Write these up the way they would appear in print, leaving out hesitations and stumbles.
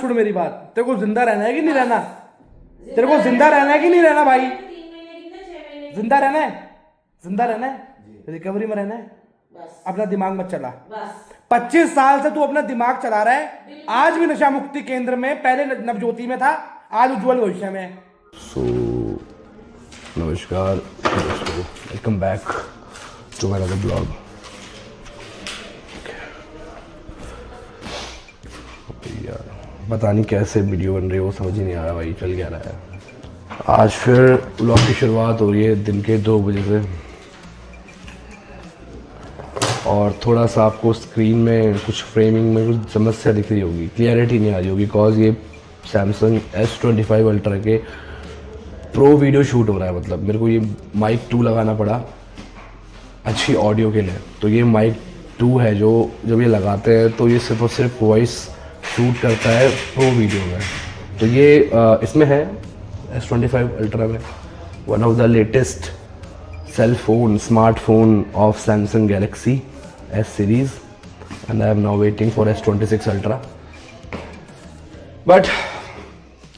छोड़ मेरी बात, तेरे को जिंदा रहना है कि नहीं रहना? तेरे को जिंदा रहना है कि नहीं रहना भाई? जिंदा रहना है, जिंदा रहना है, रिकवरी में रहना है, अपना दिमाग मत चला। 25 साल से तू अपना दिमाग चला रहा है, आज भी नशा मुक्ति केंद्र में, पहले नवज्योति में था, आज उज्जवल भविष्य में। सो नमस्कार दोस्तों, welcome back to my other blog. यार पता नहीं कैसे वीडियो बन रही है, वो समझ ही नहीं आ रहा भाई, चल क्या रहा है। आज फिर ब्लॉग की शुरुआत हो रही है दिन के 2 बजे से, और थोड़ा सा आपको स्क्रीन में कुछ फ्रेमिंग में कुछ समस्या दिख रही होगी, क्लियरिटी नहीं आ रही होगी, बिकॉज ये सैमसंग S25 अल्ट्रा के प्रो वीडियो शूट हो रहा है। मतलब मेरे को ये माइक 2 लगाना पड़ा अच्छी ऑडियो के लिए। तो ये माइक 2 है जो जब ये लगाते हैं तो ये सिर्फ और सिर्फ वॉइस शूट करता है प्रो वीडियो में। तो ये इसमें है S25 अल्ट्रा में, one of the latest cell phone smartphone of Samsung Galaxy S series, and I am now waiting for S26 ultra. But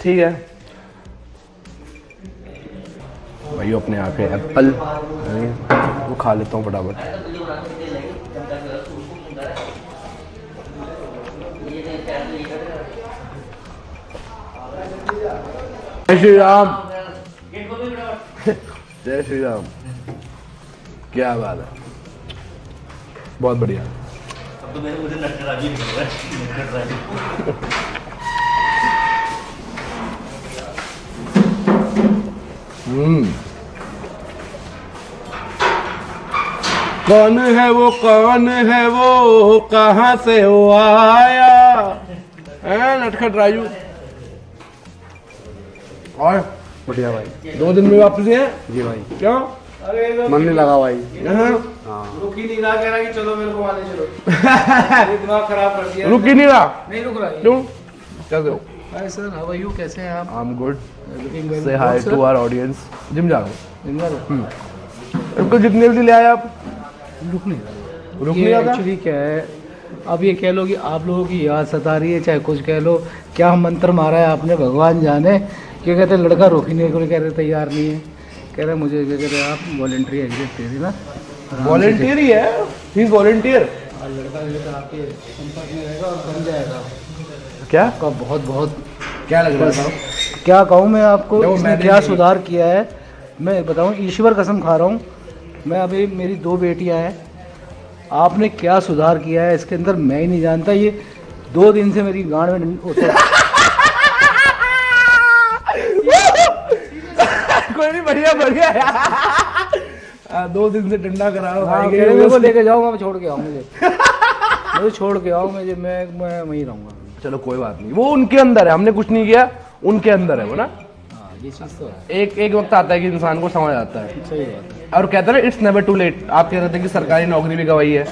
ठीक है भाई, अपने यहाँ पे एप्पल वो खा लेता हूँ फटाफट। जय श्री राम, जय श्री राम। क्या बात है, बहुत बढ़िया। अब तो मुझे नटराजी निकल रहा है, नटराजी। कौन है वो, कौन है वो, कहाँ से वो आया है नटखट राजू। और बढ़िया भाई, 2 दिन में वापसी है जी भाई। क्यों? मन नहीं लगा भाई। रुक ही नहीं रहा, कह रहा कि चलो मेरे को वाले चलो। दिमाग खराब कर दिया। रुक ही नहीं रहा, नहीं रुक रहा। क्यों? कैसे हो? Hi sir, how are you? कैसे हैं आप? I am good, looking very से hi to our audience. Gym जा रहा हूँ, गुड। इनको जितने भी ले आए आप, रुक नहीं रहा। रुक नहीं रहा। एक्चुअली क्या है, अब ये कह लो कि आप लोगों की याद सता रही है, चाहे कुछ कह लो, क्या मंत्र मारा है आपने भगवान जाने। क्या कहते हैं, लड़का रोकने को कह रहे तैयार नहीं है, कह रहे मुझे क्या कहते हैं आप वॉलंटरी एग्जिट दे दी ना। वॉलंटियर ही है, ही इज वॉलंटियर। लड़का जो आपके संपर्क में रहेगा और बन जाएगा। क्या आपका बहुत बहुत क्या लग रहा था? क्या कहूँ मैं आपको, देखो, इसने मैंने क्या नहीं- सुधार किया है मैं बताऊँ, ईश्वर कसम खा रहा हूँ मैं। अभी मेरी 2 बेटियाँ हैं, आपने क्या सुधार किया है इसके अंदर मैं ही नहीं जानता। ये 2 दिन से मेरी गांड में कोई नहीं, बढ़िया बढ़िया। 2 दिन से डंडा करा रहा हूँ। मेरे को लेके जाऊँगा, मैं छोड़ के आऊँ, मुझे छोड़ के आओ, मैं वहीं रहूँगा। चलो कोई बात नहीं, वो उनके अंदर है, हमने कुछ नहीं किया, उनके अंदर है वो ना। हाँ, ये चीज़ तो है, एक वक्त आता है कि इंसान को समझ आता है, सही बात है। और कहते हैं इट्स नेवर टू लेट। आप कह रहे थे कि सरकारी नौकरी भी गवाई है,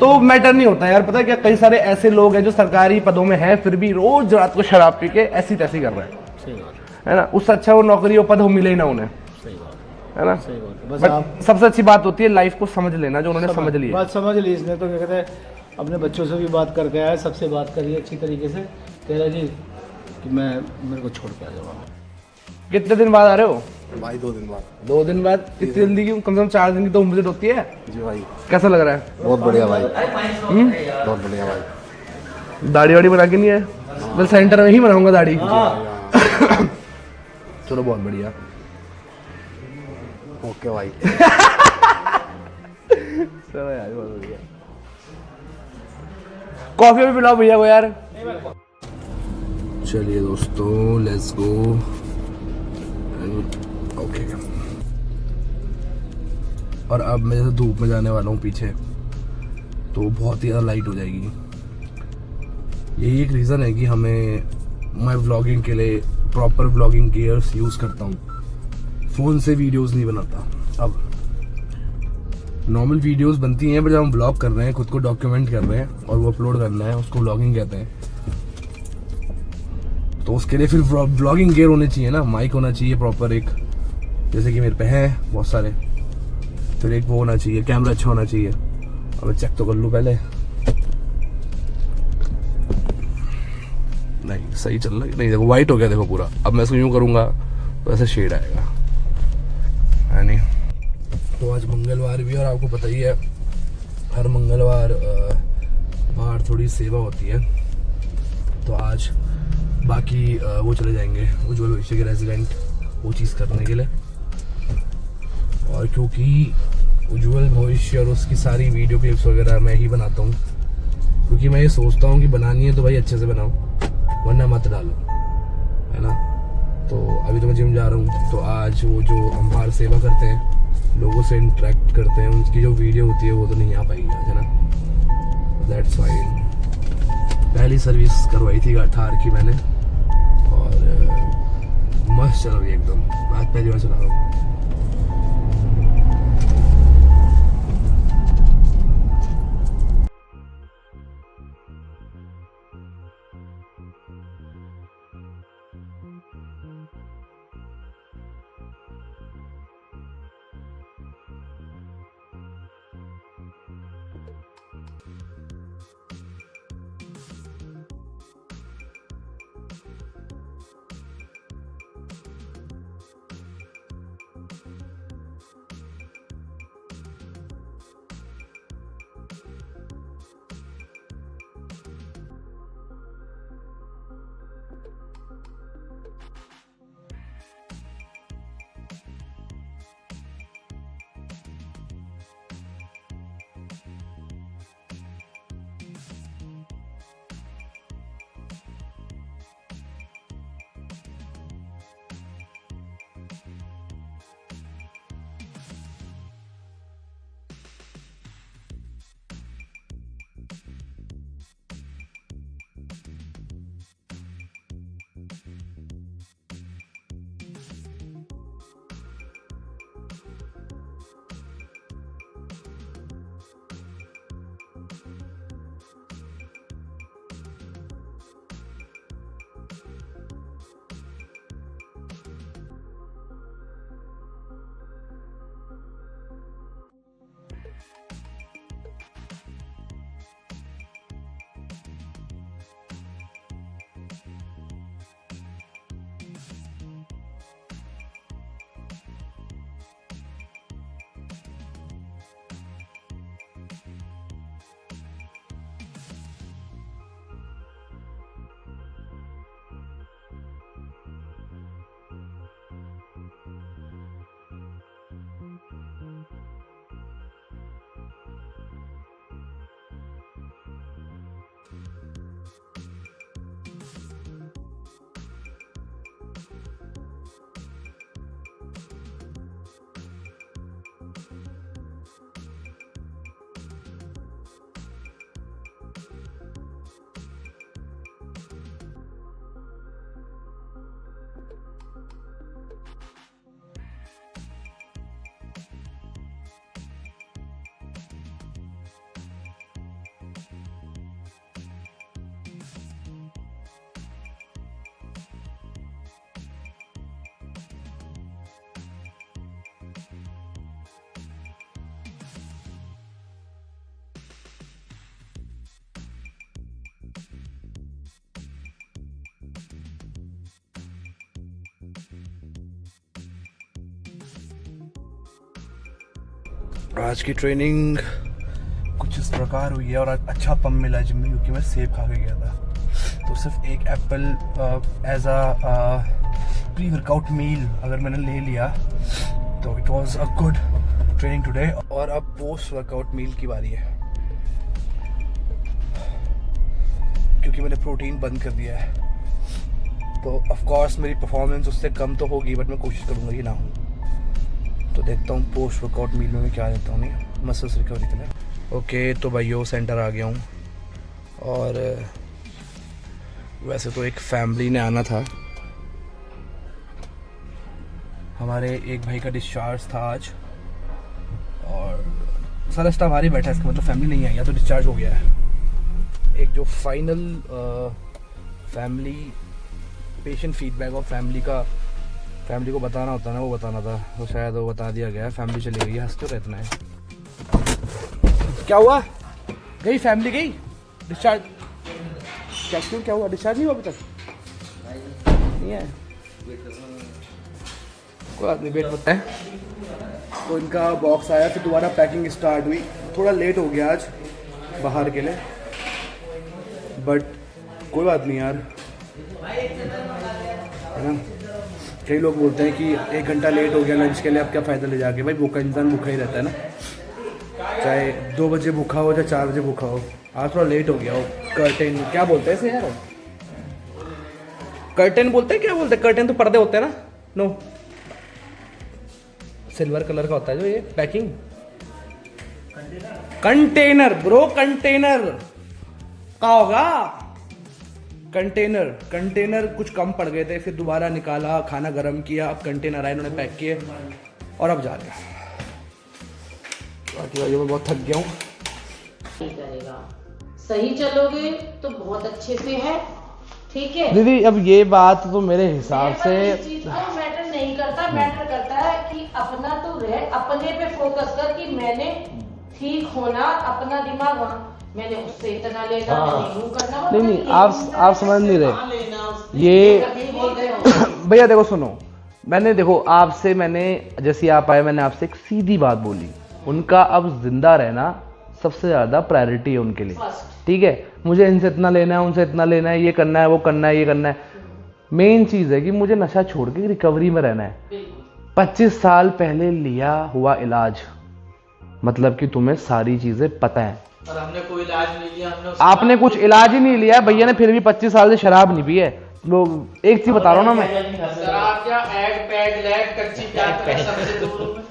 तो मैटर नहीं होता यार। पता है क्या, कई सारे ऐसे लोग हैं जो सरकारी पदों में हैं, फिर भी रोज रात को शराब पी के ऐसी तैसी कर रहे हैं, सही बात है ना। उससे अच्छा वो नौकरी वो पद हो मिले ही ना उन्हें, सही बात है ना। सही बात है। बस बट आप सबसे अच्छी बात होती है लाइफ को समझ लेना, जो उन्होंने समझ लिया। बात समझ ली इसने, तो क्या कहते हैं अपने बच्चों से भी बात करके आया, सबसे बात करिए अच्छी तरीके से। कह रहा जी कि मेरे को छोड़ के आ जाओ। कितने दिन बाद आ रहे हो? भाई 2 दिन बाद। 2 दिन बाद? इतनी जल्दी क्यों? कम से कम 4 दिन की तो विजिट होती है। जी भाई, कैसा लग रहा है? बहुत बढ़िया भाई, बहुत बढ़िया भाई। दाढ़ी वाड़ी बना के नहीं है? मैं सेंटर में ही बनाऊंगा दाढ़ी। चलो बहुत बढ़िया, ओके भाई। चलो यार बहुत बढ़िया। कॉफी भी पिलाओ भैया को यार। चलिए दोस्तों, लेट्स गो। ओके, और अब मैं जैसे धूप में जाने वाला हूँ पीछे, तो बहुत ही ज़्यादा लाइट हो जाएगी। यही एक रीज़न है कि मैं व्लॉगिंग के लिए प्रॉपर व्लॉगिंग गियर्स यूज़ करता हूँ, फ़ोन से वीडियोस नहीं बनाता। अब नॉर्मल वीडियोस बनती हैं, पर जब हम व्लॉग कर रहे हैं, खुद को डॉक्यूमेंट कर रहे हैं और वो अपलोड करना है, उसको व्लॉगिंग कहते हैं। तो उसके लिए फिर व्लॉगिंग गियर होने चाहिए ना, माइक होना चाहिए प्रॉपर एक, जैसे कि मेरे पे है बहुत सारे। फिर एक वो होना चाहिए, कैमरा अच्छा होना चाहिए। अब मैं चेक तो कर लूँ पहले। नहीं, सही चल रहा है नहीं? देखो वाइट हो गया, देखो पूरा। अब मैं इसको यूँ करूँगा तो ऐसे शेड आएगा, है नहीं? तो आज मंगलवार भी, और आपको पता ही है हर मंगलवार बाहर थोड़ी सेवा होती है। तो आज बाकी वो चले जाएंगे उज्ज्वल भविष्य के रेजिडेंट वो चीज़ करने के लिए। और क्योंकि उज्ज्वल भविष्य और उसकी सारी वीडियो क्लिप्स वगैरह मैं ही बनाता हूँ, क्योंकि मैं ये सोचता हूँ कि बनानी है तो भाई अच्छे से बनाओ, वरना मत डालो, है ना? तो अभी तो मैं जिम जा रहा हूँ, तो आज वो जो हम बाहर सेवा करते हैं, लोगों से इंटरेक्ट करते हैं, उनकी जो वीडियो होती है वो तो नहीं आ पाएगी, है ना? That's fine. पहली सर्विस करवाई थी थार की मैंने, और मस्त चल रही है एकदम। आज पहली बार चला रहा हूँ। आज की ट्रेनिंग कुछ इस प्रकार हुई है, और अच्छा पम्प मिला जिम में, क्योंकि मैं सेब खा के गया था। तो सिर्फ एक apple as a pre workout meal अगर मैंने ले लिया तो it was a good training today. और अब पोस्ट वर्कआउट मील की बारी है, क्योंकि मैंने प्रोटीन बंद कर दिया है। तो ऑफ कोर्स मेरी परफॉर्मेंस उससे कम तो होगी, बट मैं कोशिश करूँगा कि ना हो। तो देखता हूँ पोस्ट वर्कआउट मील में मैं क्या लेता हूँ नहीं मसल्स रिकवरी के लिए। ओके, तो भाइयों सेंटर आ गया हूँ, और वैसे तो एक फैमिली ने आना था। हमारे एक भाई का डिस्चार्ज था आज, और सारा स्टाफ आ ही बैठा है, इसका मतलब फैमिली नहीं आई, या तो डिस्चार्ज हो गया है। एक जो फाइनल फैमिली पेशेंट फीडबैक और फैमिली को बताना होता है ना, वो बताना था, तो शायद वो बता दिया गया है। फैमिली चली गई है, हंस क्यों रहना है? क्या हुआ? गई फैमिली गई? डिस्चार्ज क्या हुआ? डिस्चार्ज नहीं हुआ अभी तक? नहीं है कोई बात नहीं, वेट करते हैं। तो इनका बॉक्स आया, फिर दोबारा पैकिंग स्टार्ट हुई। थोड़ा लेट हो गया आज बाहर के लिए, बट कोई बात नहीं यार, है ना। कई लोग बोलते हैं कि 1 घंटा लेट हो गया लंच के लिए, अब क्या फ़ायदा ले जाके। भाई भूखा इंसान भूखा ही रहता है ना, चाहे 2 बजे भूखा हो चाहे 4 बजे भूखा हो। आज थोड़ा लेट हो गया हो। कर्टेन क्या बोलते हैं इसे यार, कर्टेन बोलते हैं, क्या बोलते हैं? कर्टेन तो पर्दे होते हैं ना। नो, सिल्वर कलर का होता है जो ये पैकिंग। कंटेनर ब्रो, कंटेनर का होगा कंटेनर। कंटेनर कुछ कम पड़ गए थे, फिर दोबारा निकाला, खाना गर्म किया, अब कंटेनर आए, इन्होंने पैक किए और अब जा रहे हैं। बाकी भाई मैं बहुत थक गया हूँ। नहीं करेगा, सही चलोगे तो बहुत अच्छे से है, ठीक है दीदी। अब ये बात तो मेरे हिसाब से मैटर नहीं करता, मैटर करता है कि अपना तो रह, अपने पे फोकस कर कि मैंने ठीक होना, अपना दिमाग वहाँ, मैंने उससे इतना लेना, मैंने यूं करना। नहीं, आप समझ नहीं रहे ये। भैया देखो सुनो, मैंने देखो आपसे, मैंने जैसे आप आए, मैंने आपसे एक सीधी बात बोली। उनका अब जिंदा रहना सबसे ज़्यादा प्रायोरिटी है उनके लिए, ठीक है। मुझे इनसे इतना लेना है, उनसे इतना लेना है, ये करना है, वो करना है, ये करना है। मेन चीज़ है कि मुझे नशा छोड़ के रिकवरी में रहना है। 25 साल पहले लिया हुआ इलाज, मतलब कि तुम्हें सारी चीज़ें पता है। और हमने कोई इलाज नहीं लिया, आपने कुछ इलाज ही नहीं लिया भैया ने, फिर भी 25 साल से शराब नहीं पी है। लोग एक चीज बता रहा हूँ ना मैं, शराब क्या, एग पैग लैग कच्ची प्याज सबसे दूर।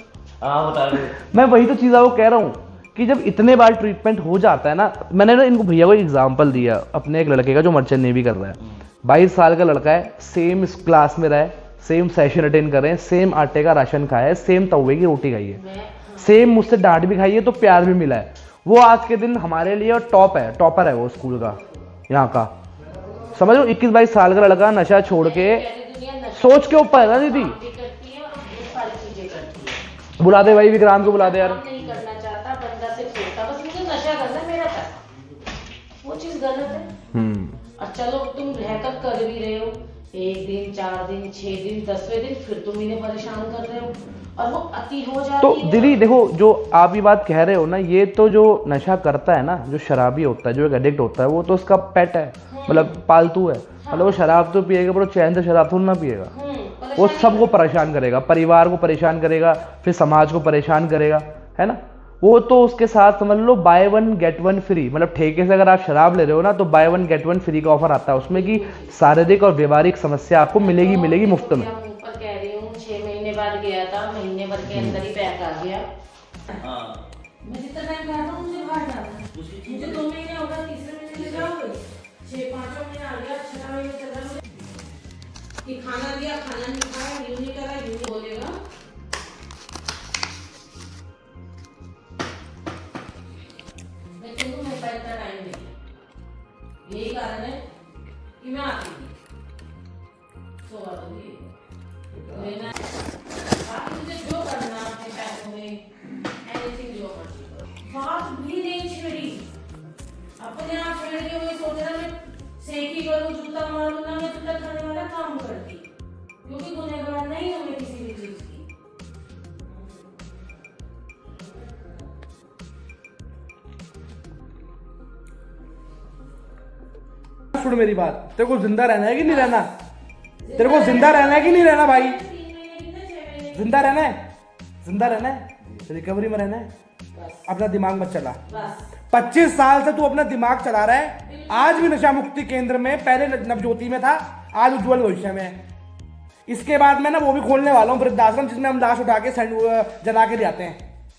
हाँ बता रहे, मैं वही तो चीज़ आपको कह रहा हूँ कि जब इतने बार ट्रीटमेंट हो जाता है ना। मैंने ना इनको भैया को एग्जाम्पल दिया अपने एक लड़के का जो मर्चेंट नेवी कर रहा है। 22 साल का लड़का है, सेम क्लास में रहा है, सेम सेशन अटेंड कर रहे हैं, सेम आटे का राशन खाया है, सेम तवे की रोटी खाई है, सेम मुझसे डांट भी खाई है, तो प्यार भी मिला है। वो आज के दिन हमारे लिए टॉपर है वो स्कूल का, यहाँ का। समझ लो 21-22 साल का लड़का नशा छोड़ के सोच के ऊपर है ना दीदी। बुला दे भाई विक्रांत को, बुला दे यार। नहीं करना चाहता बंदा, से छोड़ता, बस मुझे नशा करना है, मेरा पैसा, वो चीज गलत है। और चलो तुम रहकर कर भी रहे हो, 1 दिन 4 दिन 6 दिन 10वें दिन फिर तुम इन्हें परेशान कर रहे हो, और वो अति हो जाती तो है। दीदी देखो, जो आप ये बात कह रहे हो ना, ये तो जो नशा करता है ना, जो शराबी होता है, जो एक एडिक्ट होता है, वो तो उसका पेट है, मतलब पालतू है। मतलब वो शराब तो पिएगा पर वो चैन से शराब थोड़ी ना पिएगा। वो सबको परेशान करेगा, परिवार को परेशान करेगा, फिर समाज को परेशान करेगा, है ना। वो तो उसके साथ समझ लो बाय 1 गेट 1 फ्री, मतलब ठेके से अगर आप शराब ले रहे हो ना, तो बाय 1 गेट 1 फ्री का ऑफर आता है उसमें, कि शारीरिक और व्यवहारिक समस्या आपको मिलेगी मुफ्त में। ऊपर कह रही हूँ 6 महीने बाद गया था, महीने भर के अंदर ही पैक आ गया। मैं जितना टाइम कहता हूँ मुझे बाहर जाना है, मुझे 2 महीने हो गए, तीसरे महीने ले जाओगे, 6-5 महीने आ गया, 6 महीने चल रहा है कि खाना दिया, खाना नहीं खाया, यूं नहीं करा, यूं नहीं बोलेगा। मैं क्यों मेरे पास इतना टाइम नहीं, यही कारण है कि मैं आती थी, सो बात होगी लेना। बाकी मुझे जो करना है पैसों में, एनीथिंग जो मर्जी करो, बात भी नहीं छेड़ी, अपने आप छेड़ के वही सोच रहा मैं सेकी करूँ, जूता मारूँ ना, मैं जूता खाने वाला काम करती, क्योंकि गुनहगार नहीं हूँ मैं किसी भी चीज की। सुन मेरी बात, तेरे को जिंदा रहना है कि नहीं रहना? तेरे को जिंदा रहना है कि नहीं रहना भाई? जिंदा रहना है, जिंदा रहना है, रिकवरी में रहना है, अपना दिमाग मत चला। 25 साल से तू अपना दिमाग चला रहा है। आज भी नशा मुक्ति केंद्र में, पहले नवज्योति में था, आज उज्जवल भविष्य में है। इसके बाद मैं ना वो भी खोलने वाला हूँ, वृद्धाश्रम, जिसमें हम लाश उठा के जला के ले आते हैं,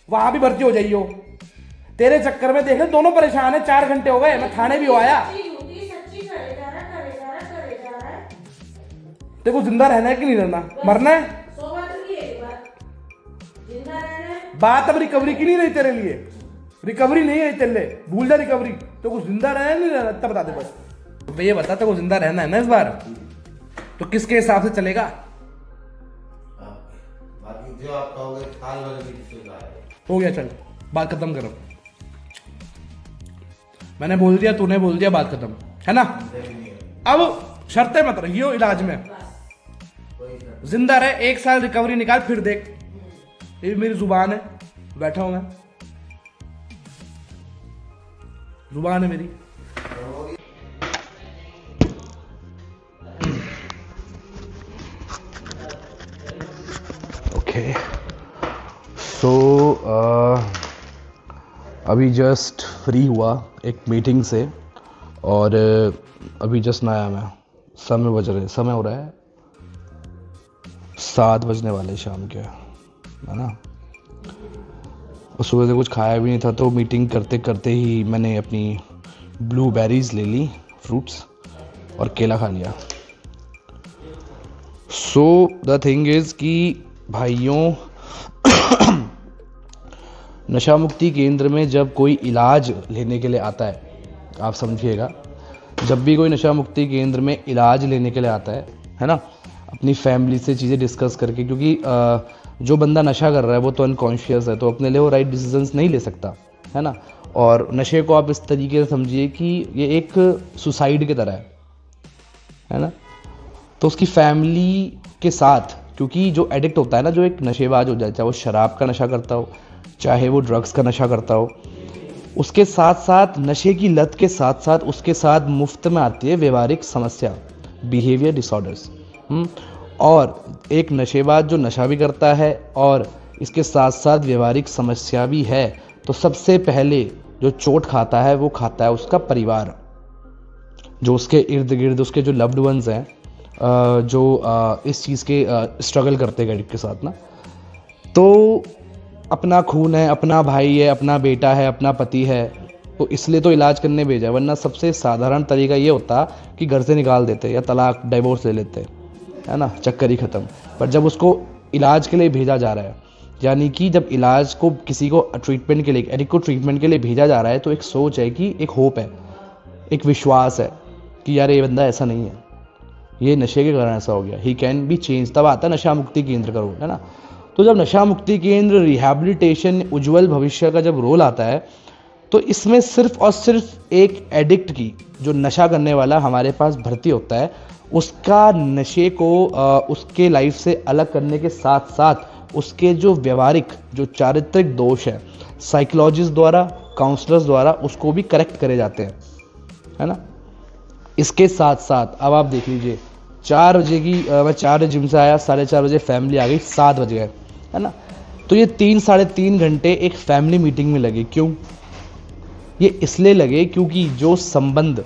वहां भी भर्ती हो जाइयो। तेरे चक्कर में देख ले दोनों परेशान है। 4 घंटे हो गए, मैं थाने भी आया। देखो जिंदा रहना है कि नहीं रहना, मरना है। बात अब रिकवरी की नहीं रही तेरे लिए, रिकवरी नहीं है तेरे लिए, भूल जा रिकवरी। तो कुछ जिंदा रहना है नहीं रहना, तब बता दे बस। तो ये बता, तो जिंदा रहना है ना इस बार, तो किसके हिसाब से चलेगा? बाकी जो आप कहोगे साल भर की सुविधा है। हो गया, चल बात खत्म करो। मैंने बोल दिया, तूने बोल दिया, बात खत्म है ना। अब शर्तें मत रखियो इलाज में, जिंदा रहे 1 साल रिकवरी निकाल फिर देख। ये मेरी जुबान है, बैठा हूं मैं, जुबान है मेरी। ओके सो अभी जस्ट फ्री हुआ एक मीटिंग से और अभी जस्ट ना आया मैं। समय हो रहा है 7 बजने वाले शाम के, है ना। और सुबह से कुछ खाया भी नहीं था, तो मीटिंग करते करते ही मैंने अपनी ब्लूबेरीज ले ली, फ्रूट्स, और केला खा लिया। सो द थिंग इज कि भाइयों नशा मुक्ति केंद्र में जब कोई इलाज लेने के लिए आता है, आप समझिएगा, जब भी कोई नशा मुक्ति केंद्र में इलाज लेने के लिए आता है ना, अपनी फैमिली से चीज़ें डिस्कस करके, क्योंकि जो बंदा नशा कर रहा है वो तो अनकॉन्शियस है, तो अपने लिए वो राइट डिसीजंस नहीं ले सकता, है ना। और नशे को आप इस तरीके से समझिए कि ये एक सुसाइड की तरह है ना। तो उसकी फैमिली के साथ, क्योंकि जो एडिक्ट होता है ना, जो एक नशेबाज हो जाए, चाहे वो शराब का नशा करता हो, चाहे वो ड्रग्स का नशा करता हो, उसके साथ साथ नशे की लत के साथ साथ उसके साथ मुफ्त में आती है व्यवहारिक समस्या, बिहेवियर डिसऑर्डर्स। और एक नशेबाज जो नशा भी करता है और इसके साथ साथ व्यवहारिक समस्या भी है, तो सबसे पहले जो चोट खाता है वो खाता है उसका परिवार, जो उसके इर्द गिर्द उसके जो लव्ड वंस हैं, जो इस चीज़ के स्ट्रगल करते हैं एडिक्ट के साथ ना। तो अपना खून है, अपना भाई है, अपना बेटा है, अपना पति है, तो इसलिए तो इलाज करने भेजा है, वरना सबसे साधारण तरीका ये होता कि घर से निकाल देते या तलाक, डिवोर्स ले लेते, है ना, चक्कर ही ख़त्म। पर जब उसको इलाज के लिए भेजा जा रहा है, यानी कि जब इलाज को किसी को ट्रीटमेंट के लिए, एडिक्ट को ट्रीटमेंट के लिए भेजा जा रहा है, तो एक सोच है कि एक होप है, एक विश्वास है कि यार ये बंदा ऐसा नहीं है, ये नशे के कारण ऐसा हो गया, ही कैन बी चेंज। तब आता है नशा मुक्ति केंद्र का रोल, है ना। तो जब नशा मुक्ति केंद्र, रिहैबिलिटेशन, उज्जवल भविष्य का जब रोल आता है, तो इसमें सिर्फ और सिर्फ एक एडिक्ट की, जो नशा करने वाला हमारे पास भर्ती होता है, उसका नशे को उसके लाइफ से अलग करने के साथ साथ उसके जो व्यवहारिक, जो चारित्रिक दोष है, साइकोलॉजिस्ट द्वारा, काउंसलर्स द्वारा उसको भी करेक्ट करे जाते हैं, है ना। इसके साथ साथ अब आप देख लीजिए, 4 बजे की मैं 4 बजे जिम से आया, 4:30 बजे फैमिली आ गई, 7 बज गए, है ना। तो ये 3-3.5 घंटे एक फैमिली मीटिंग में लगे। क्यों? ये इसलिए लगे क्योंकि जो संबंध,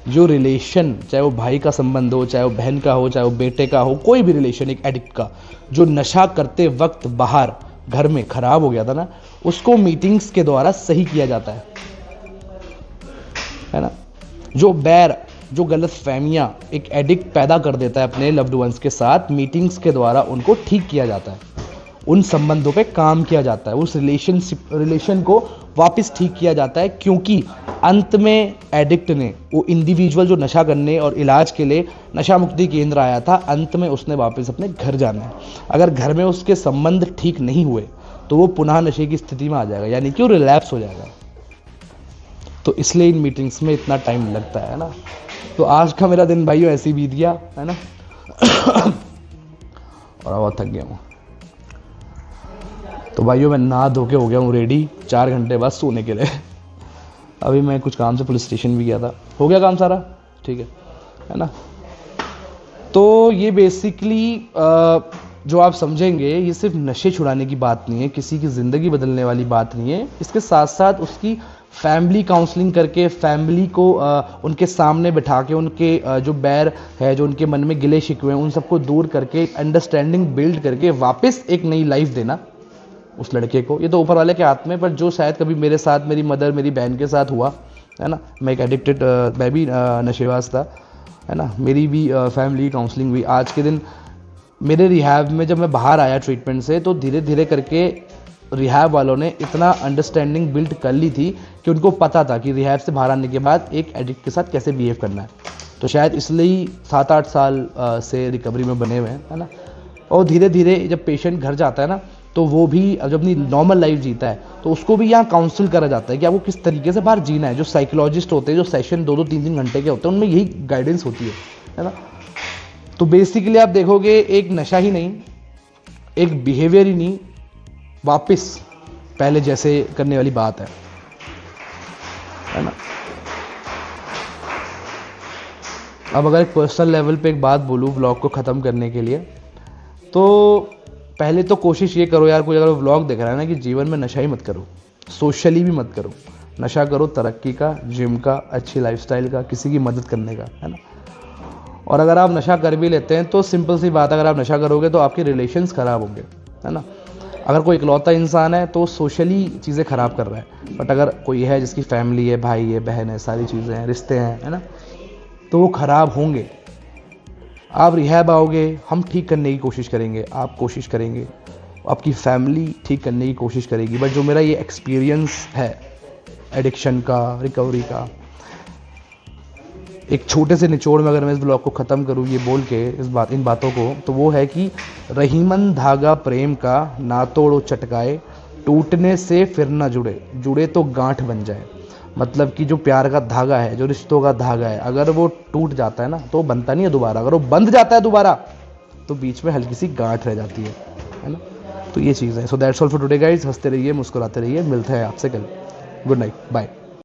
जो रिलेशन, चाहे वो भाई का संबंध हो, चाहे वो बहन का हो, चाहे वो बेटे का हो, कोई भी रिलेशन एक एडिक्ट का जो नशा करते वक्त बाहर घर में खराब हो गया था ना, उसको मीटिंग्स के द्वारा सही किया जाता है ना। जो बैर, जो गलत फहमियाँ एक एडिक्ट पैदा कर देता है अपने लव्ड वंस के साथ, मीटिंग्स के द्वारा उनको ठीक किया जाता है, उन संबंधों पे काम किया जाता है, उस रिलेशन को वापस ठीक किया जाता है। क्योंकि अंत में एडिक्ट ने, वो इंडिविजुअल जो नशा करने और इलाज के लिए नशा मुक्ति केंद्र आया था, अंत में उसने वापस अपने घर जाना है। अगर घर में उसके संबंध ठीक नहीं हुए तो वो पुनः नशे की स्थिति में आ जाएगा, यानी कि वो रिलैप्स हो जाएगा। तो इसलिए इन मीटिंग्स में इतना टाइम लगता है ना। तो आज का मेरा दिन भाइयों ऐसे ही बीत गया, है ना। और बहुत थक गया हूँ। तो भाइयों मैं नहा धो के हो गया हूँ रेडी, 4 घंटे बाद सोने के लिए। अभी मैं कुछ काम से पुलिस स्टेशन भी गया था, हो गया काम सारा, ठीक है ना। तो ये बेसिकली जो आप समझेंगे, ये सिर्फ नशे छुड़ाने की बात नहीं है, किसी की ज़िंदगी बदलने वाली बात नहीं है। इसके साथ साथ उसकी फैमिली काउंसलिंग करके, फैमिली को उनके सामने बिठा के, उनके जो बैर है, जो उनके मन में गिले शिकवे हैं, उन सबको दूर करके, अंडरस्टैंडिंग बिल्ड करके वापस एक नई लाइफ देना उस लड़के को। ये तो ऊपर वाले के हाथ में, पर जो शायद कभी मेरे साथ, मेरी मदर, मेरी बहन के साथ हुआ, है ना। मैं एक एडिक्टेड, मैं भी नशेबाज था, है ना। मेरी भी फैमिली काउंसलिंग हुई। आज के दिन मेरे रिहैब में जब मैं बाहर आया ट्रीटमेंट से, तो धीरे धीरे करके रिहैब वालों ने इतना अंडरस्टैंडिंग बिल्ड कर ली थी कि उनको पता था कि रिहैब से बाहर आने के बाद एक एडिक्ट के साथ कैसे बिहेव करना है। तो शायद इसलिए 7-8 साल से रिकवरी में बने हुए हैं, है ना। और धीरे धीरे जब पेशेंट घर जाता है ना, तो वो भी जब अपनी नॉर्मल लाइफ जीता है, तो उसको भी यहाँ काउंसिल करा जाता है कि आपको किस तरीके से बाहर जीना है। जो साइकोलॉजिस्ट होते हैं, जो सेशन 2-2, 3-3 घंटे के होते हैं, उनमें यही गाइडेंस होती है है ना। तो बेसिकली आप देखोगे एक नशा ही नहीं, एक बिहेवियर ही नहीं, वापस पहले जैसे करने वाली बात है ना। अब अगर एक पर्सनल लेवल पे एक बात बोलूँ व्लॉग को ख़त्म करने के लिए, तो पहले तो कोशिश ये करो यार, कोई अगर व्लॉग देख रहा है ना, कि जीवन में नशा ही मत करो, सोशली भी मत करो। नशा करो तरक्की का, जिम का, अच्छी लाइफस्टाइल का, किसी की मदद करने का, है ना। और अगर आप नशा कर भी लेते हैं तो सिंपल सी बात है, अगर आप नशा करोगे तो आपके रिलेशंस ख़राब होंगे, है ना। अगर कोई इकलौता इंसान है तो सोशली चीज़ें ख़राब कर रहा है, बट अगर कोई है जिसकी फैमिली है, भाई है, बहन है, सारी चीज़ें हैं, रिश्ते हैं, है ना, तो वो ख़राब होंगे। आप रिहैब आओगे, हम ठीक करने की कोशिश करेंगे, आप कोशिश करेंगे, आपकी फैमिली ठीक करने की कोशिश करेगी। बट जो मेरा ये एक्सपीरियंस है एडिक्शन का, रिकवरी का, एक छोटे से निचोड़ में अगर मैं इस ब्लॉग को ख़त्म करूँ ये बोल के इन बातों को, तो वो है कि रहीमन धागा प्रेम का, ना तोड़ो चटकाए, टूटने से फिर ना जुड़े, जुड़े तो गांठ बन जाए। मतलब कि जो प्यार का धागा है, जो रिश्तों का धागा है, अगर वो टूट जाता है ना तो बनता नहीं है दोबारा। अगर वो बंध जाता है दोबारा तो बीच में हल्की सी गांठ रह जाती है ना। तो ये चीज़ है। So that's all for today guys. हंसते रहिए, मुस्कुराते रहिए, मिलते हैं आपसे कल। Good night, bye.